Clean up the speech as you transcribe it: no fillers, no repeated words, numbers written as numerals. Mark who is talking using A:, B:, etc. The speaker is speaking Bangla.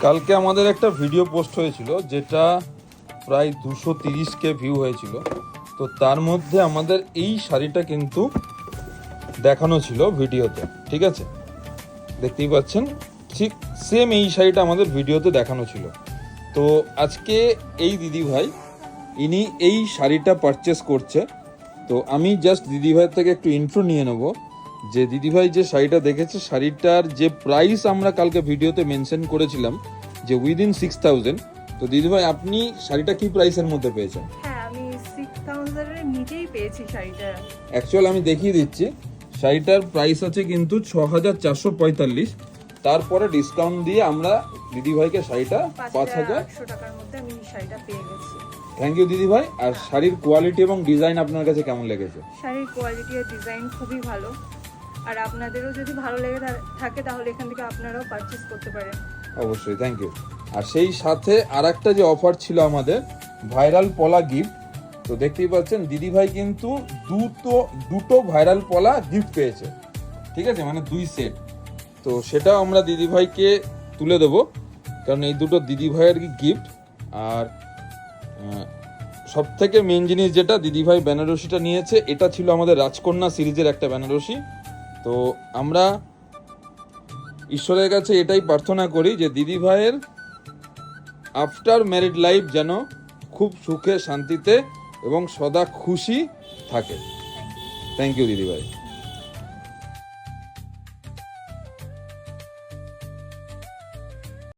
A: কালকে আমাদের একটা ভিডিও পোস্ট হয়েছিল যেটা প্রায় 230K ভিউ হয়েছিল। তো তার মধ্যে আমাদের এই শাড়িটা কিন্তু দেখানো ছিল ভিডিওতে, ঠিক আছে? দেখতেই পাচ্ছেন, ঠিক সেম এই শাড়িটা আমাদের ভিডিওতে দেখানো ছিল। তো আজকে এই দিদিভাই ইনি এই শাড়িটা পারচেস করছে। তো আমি জাস্ট দিদিভাইয়ের থেকে একটু ইন্ট্রো নিয়ে নেব যে দিদিভাই যে শাড়িটা দেখেছে, শাড়িটার যে প্রাইস আমরা কালকে ভিডিওতে মেনশন করেছিলাম যে উইদিন 6000। তো দিদিভাই আপনি শাড়িটা কি প্রাইসের মধ্যে পেয়েছেন?
B: হ্যাঁ, আমি 6000 এর নিচেই পেয়েছি শাড়িটা।
A: অ্যাকচুয়াল আমি দেখিয়ে দিচ্ছি, শাড়িটার প্রাইস আছে কিন্তু 6445। তারপরে ডিসকাউন্ট দিয়ে আমরা দিদিভাইকে শাড়িটা
B: 5800 টাকার মধ্যে আমি শাড়িটা পেয়ে গেছি।
A: থ্যাংক ইউ দিদিভাই। আর শাড়ির কোয়ালিটি এবং ডিজাইন আপনার কাছে কেমন লেগেছে?
B: শাড়ির কোয়ালিটি আর ডিজাইন খুবই ভালো। আর আপনাদেরও যদি ভালো লেগে থাকে তাহলে এখান থেকে আপনারাও পারচেজ করতে পারেন।
A: অবশ্যই, থ্যাংক ইউ। আর সেই সাথে আর একটা যে অফার ছিল আমাদের, ভাইরাল পলা গিফট। তো দেখতেই পাচ্ছেন দিদিভাই কিন্তু দুটো ভাইরাল পলা গিফট পেয়েছে, ঠিক আছে, মানে 2 সেট। তো সেটাও আমরা দিদিভাইকে তুলে দেবো, কারণ এই দুটো দিদিভাইয়ের গিফট। আর সব থেকে মেন জিনিস যেটা, দিদিভাই বেনারসিটা নিয়েছে, এটা ছিল আমাদের রাজকন্যা সিরিজের একটা বেনারসি। তো আমরা ঈশ্বরের কাছে এটাই প্রার্থনা করি যে দিদিভাইয়ের আফটার ম্যারিড লাইফ যেন খুব সুখে শান্তিতে এবং সদা খুশি থাকে। থ্যাংক ইউ দিদিভাই।